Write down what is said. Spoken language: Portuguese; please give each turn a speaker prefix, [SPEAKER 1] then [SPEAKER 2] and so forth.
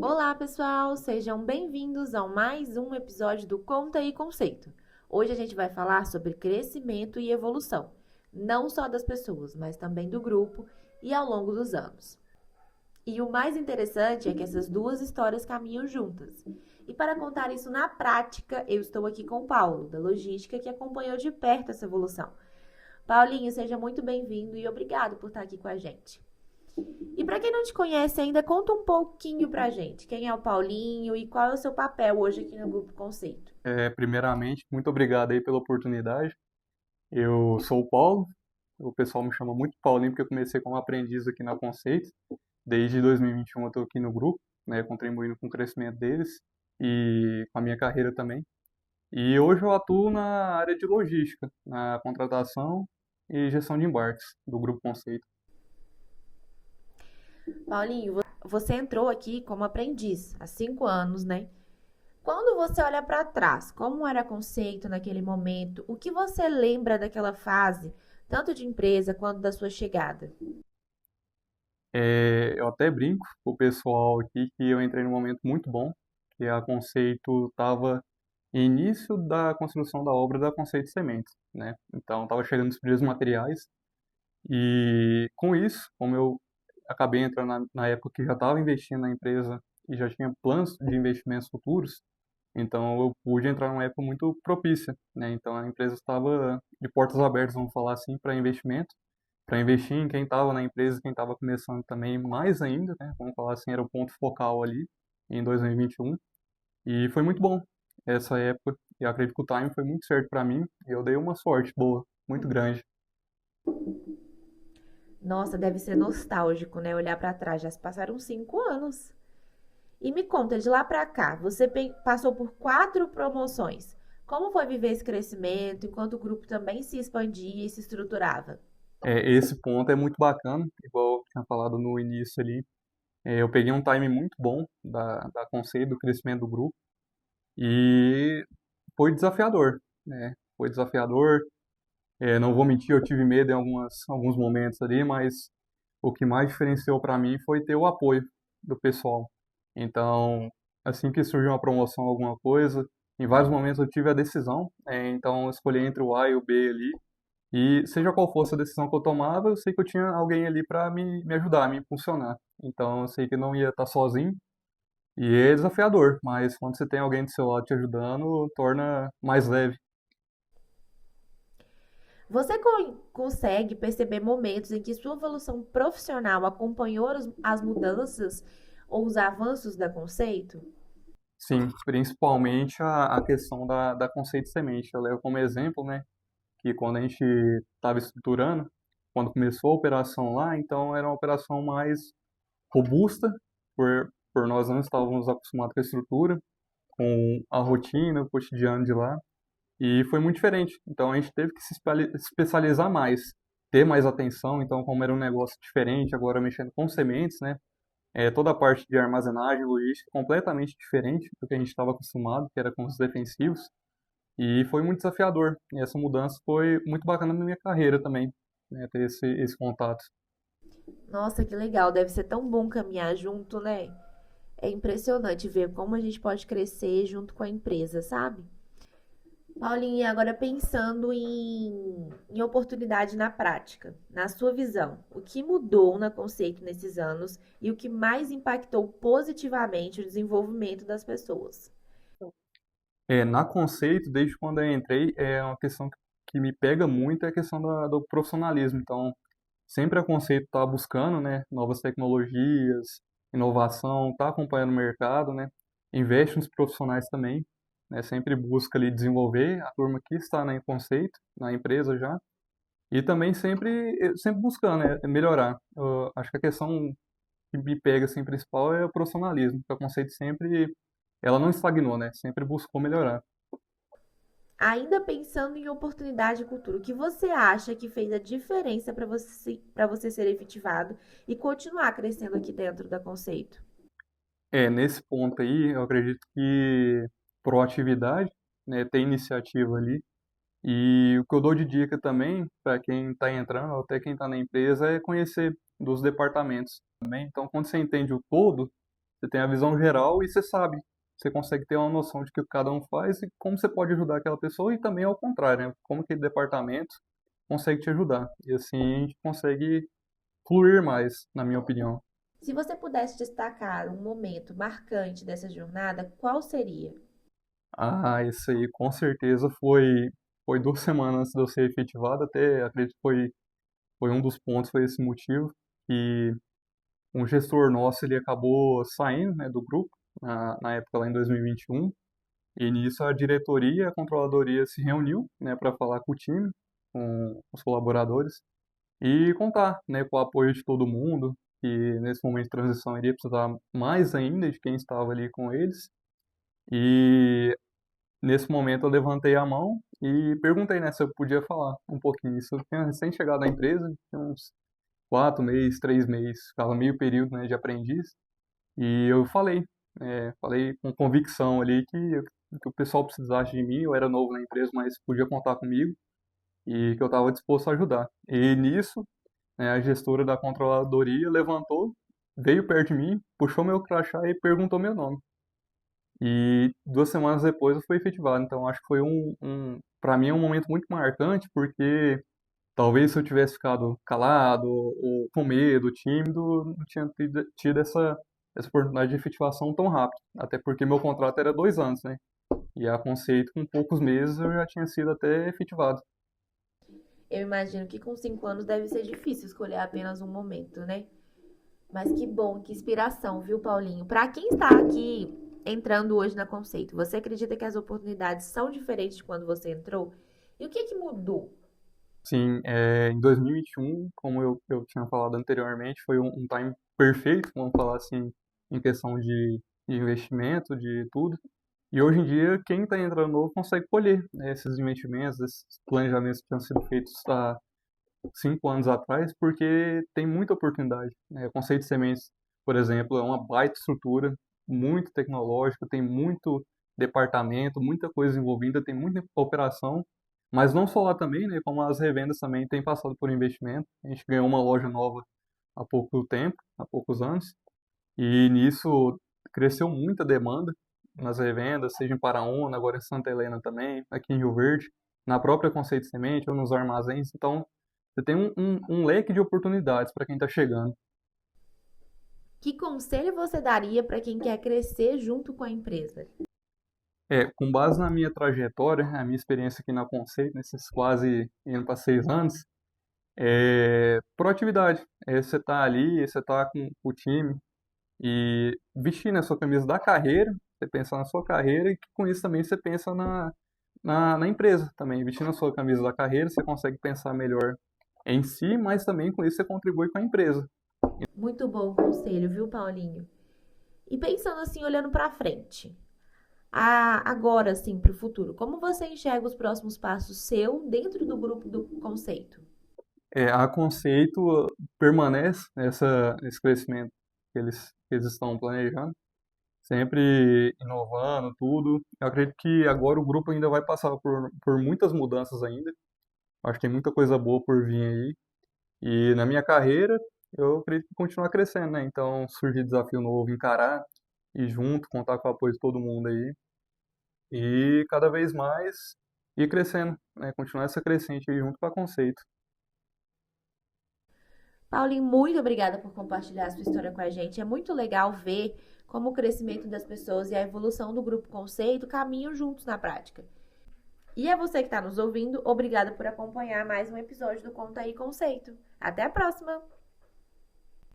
[SPEAKER 1] Olá, pessoal! Sejam bem-vindos a mais um episódio do Conta e Conceito. Hoje a gente vai falar sobre crescimento e evolução, não só das pessoas, mas também do grupo e ao longo dos anos. E o mais interessante é que essas duas histórias caminham juntas. E para contar isso na prática, eu estou aqui com o Paulo, da Logística, que acompanhou de perto essa evolução. Paulinho, seja muito bem-vindo e obrigado por estar aqui com a gente. E para quem não te conhece ainda, conta um pouquinho pra gente. Quem é o Paulinho e qual é o seu papel hoje aqui no Grupo Conceito?
[SPEAKER 2] Primeiramente, muito obrigado aí pela oportunidade. Eu sou o Paulo, o pessoal me chama muito Paulinho porque eu comecei como aprendiz aqui na Conceito. Desde 2021 eu estou aqui no grupo, né, contribuindo com o crescimento deles e com a minha carreira também. E hoje eu atuo na área de logística, na contratação e gestão de embarques do Grupo Conceito.
[SPEAKER 1] Paulinho, você entrou aqui como aprendiz há 5 anos, né? Quando você olha para trás, como era conceito naquele momento? O que você lembra daquela fase, tanto de empresa quanto da sua chegada?
[SPEAKER 2] Eu até brinco com o pessoal aqui que eu entrei num momento muito bom, que a Conceito estava início da construção da obra da Conceito Sementes, né? Então estava chegando os primeiros materiais e com isso, como eu acabei entrando na época que já estava investindo na empresa e já tinha planos de investimentos futuros, então eu pude entrar numa época muito propícia, né? Então a empresa estava de portas abertas, vamos falar assim, para investimento, para investir em quem estava na empresa, quem estava começando também mais ainda, né? Vamos falar assim, era o ponto focal ali em 2021. E foi muito bom essa época. E eu acredito que o time foi muito certo para mim. E eu dei uma sorte boa, muito grande.
[SPEAKER 1] Nossa, deve ser nostálgico, né? Olhar para trás. Já se passaram 5 anos. E me conta, de lá para cá, você passou por 4 promoções. Como foi viver esse crescimento enquanto o grupo também se expandia e se estruturava?
[SPEAKER 2] Esse ponto é muito bacana, igual eu tinha falado no início ali. Eu peguei um time muito bom da Conceito, do crescimento do grupo. E foi desafiador, né? Foi desafiador. Não vou mentir, eu tive medo em alguns momentos ali, mas o que mais diferenciou para mim foi ter o apoio do pessoal. Então, assim que surgiu uma promoção, alguma coisa, em vários momentos eu tive a decisão, então eu escolhi entre o A e o B ali, e seja qual fosse a decisão que eu tomava, eu sei que eu tinha alguém ali para me ajudar, me impulsionar. Então, eu sei que eu não ia estar sozinho, e é desafiador, mas quando você tem alguém do seu lado te ajudando, torna mais leve.
[SPEAKER 1] Você consegue perceber momentos em que sua evolução profissional acompanhou as mudanças ou os avanços da conceito?
[SPEAKER 2] Sim, principalmente a questão da Conceito Semente. Eu levo como exemplo, né, que quando a gente estava estruturando, quando começou a operação lá, então era uma operação mais robusta, por nós não estávamos acostumados com a estrutura, com a rotina, o cotidiano de lá, e foi muito diferente. Então a gente teve que se especializar mais, ter mais atenção. Então, como era um negócio diferente, agora mexendo com sementes, né? Toda a parte de armazenagem, logística, completamente diferente do que a gente estava acostumado, que era com os defensivos. E foi muito desafiador. E essa mudança foi muito bacana na minha carreira também, né, ter esse contato.
[SPEAKER 1] Nossa, que legal, deve ser tão bom caminhar junto, né? É impressionante ver como a gente pode crescer junto com a empresa, sabe? Paulinha, agora pensando em oportunidade na prática, na sua visão, o que mudou na conceito nesses anos e o que mais impactou positivamente o desenvolvimento das pessoas?
[SPEAKER 2] Na Conceito, desde quando eu entrei, é uma questão que me pega muito é a questão do profissionalismo. Então, sempre a Conceito está buscando, né, novas tecnologias, inovação, está acompanhando o mercado, né, investe nos profissionais também, né, sempre busca ali desenvolver a turma que está na Conceito, na empresa já, e também sempre buscando, né, melhorar. Eu acho que a questão que me pega assim principal é o profissionalismo, porque a Conceito sempre ela não estagnou, né? Sempre buscou melhorar.
[SPEAKER 1] Ainda pensando em oportunidade e cultura, o que você acha que fez a diferença para você ser efetivado e continuar crescendo aqui dentro da conceito?
[SPEAKER 2] Nesse ponto aí, eu acredito que proatividade, né, ter iniciativa ali. E o que eu dou de dica também para quem está entrando, ou até quem está na empresa, é conhecer dos departamentos também. Então, quando você entende o todo, Você tem a visão geral e você sabe. Você consegue ter uma noção de que cada um faz e como você pode ajudar aquela pessoa e também ao contrário, né? Como aquele departamento consegue te ajudar. E assim a gente consegue fluir mais, na minha opinião.
[SPEAKER 1] Se você pudesse destacar um momento marcante dessa jornada, qual seria?
[SPEAKER 2] Ah, isso aí com certeza foi 2 semanas antes de eu ser efetivado, até acredito que foi um dos pontos, foi esse motivo, que um gestor nosso ele acabou saindo, né, do grupo, na época lá em 2021, e nisso a diretoria e a controladoria se reuniu, né, para falar com o time, com os colaboradores, e contar, né, com o apoio de todo mundo, que nesse momento de transição iria precisar mais ainda de quem estava ali com eles, e nesse momento eu levantei a mão e perguntei, né, se eu podia falar um pouquinho. Isso eu tinha recém chegado à empresa, tinha uns 4 meses, 3 meses, ficava meio período, né, de aprendiz. E eu falei com convicção ali que o pessoal precisasse de mim, eu era novo na empresa, mas podia contar comigo e que eu estava disposto a ajudar. E nisso, né, a gestora da controladoria levantou, veio perto de mim, puxou meu crachá e perguntou meu nome. E 2 semanas depois eu fui efetivado. Então acho que foi para mim é um momento muito marcante, porque talvez se eu tivesse ficado calado ou com medo, tímido, não tinha tido essa oportunidade de efetivação tão rápido. Até porque meu contrato era 2 anos, né? E a Conceito, com poucos meses, eu já tinha sido até efetivado.
[SPEAKER 1] Eu imagino que com 5 anos deve ser difícil escolher apenas um momento, né? Mas que bom, que inspiração, viu, Paulinho? Para quem está aqui entrando hoje na Conceito, você acredita que as oportunidades são diferentes de quando você entrou? E o que que mudou?
[SPEAKER 2] Sim, em 2021, como eu tinha falado anteriormente, foi um time perfeito, vamos falar assim, em questão de investimento, de tudo. E hoje em dia, quem está entrando novo consegue colher, né, esses investimentos, esses planejamentos que tinham sido feitos há 5 anos atrás, porque tem muita oportunidade, né? O conceito de sementes, por exemplo, é uma baita estrutura, muito tecnológica, tem muito departamento, muita coisa envolvida, tem muita operação, mas não só lá também, né? Como as revendas também têm passado por investimento. A gente ganhou uma loja nova há pouco tempo, há poucos anos, e nisso cresceu muita demanda nas revendas, seja em Paraúna, agora em Santa Helena também, aqui em Rio Verde, na própria Conceito de Semente ou nos armazéns. Então, você tem um leque de oportunidades para quem está chegando.
[SPEAKER 1] Que conselho você daria para quem quer crescer junto com a empresa?
[SPEAKER 2] Com base na minha trajetória, a minha experiência aqui na Conceito, nesses quase indo para 6 anos, proatividade. Você tá ali, você tá com o time e vestindo a sua camisa da carreira, você pensa na sua carreira e com isso também você pensa na empresa também. Vestindo a sua camisa da carreira, você consegue pensar melhor em si, mas também com isso você contribui com a empresa.
[SPEAKER 1] Muito bom conselho, viu, Paulinho? E pensando assim, olhando para frente, agora assim, para o futuro, como você enxerga os próximos passos seu dentro do grupo do Conceito?
[SPEAKER 2] A Conceito permanece nesse crescimento que eles estão planejando, sempre inovando tudo. Eu acredito que agora o grupo ainda vai passar por muitas mudanças ainda. Acho que tem muita coisa boa por vir aí. E na minha carreira, eu acredito que continuar crescendo, né? Então, surgir desafio novo, encarar e junto, contar com o apoio de todo mundo aí. E cada vez mais ir crescendo, né? Continuar essa crescente aí junto com a Conceito.
[SPEAKER 1] Paulinho, muito obrigada por compartilhar a sua história com a gente. É muito legal ver como o crescimento das pessoas e a evolução do grupo Conceito caminham juntos na prática. E a você que está nos ouvindo, obrigada por acompanhar mais um episódio do Conta aí Conceito. Até a próxima!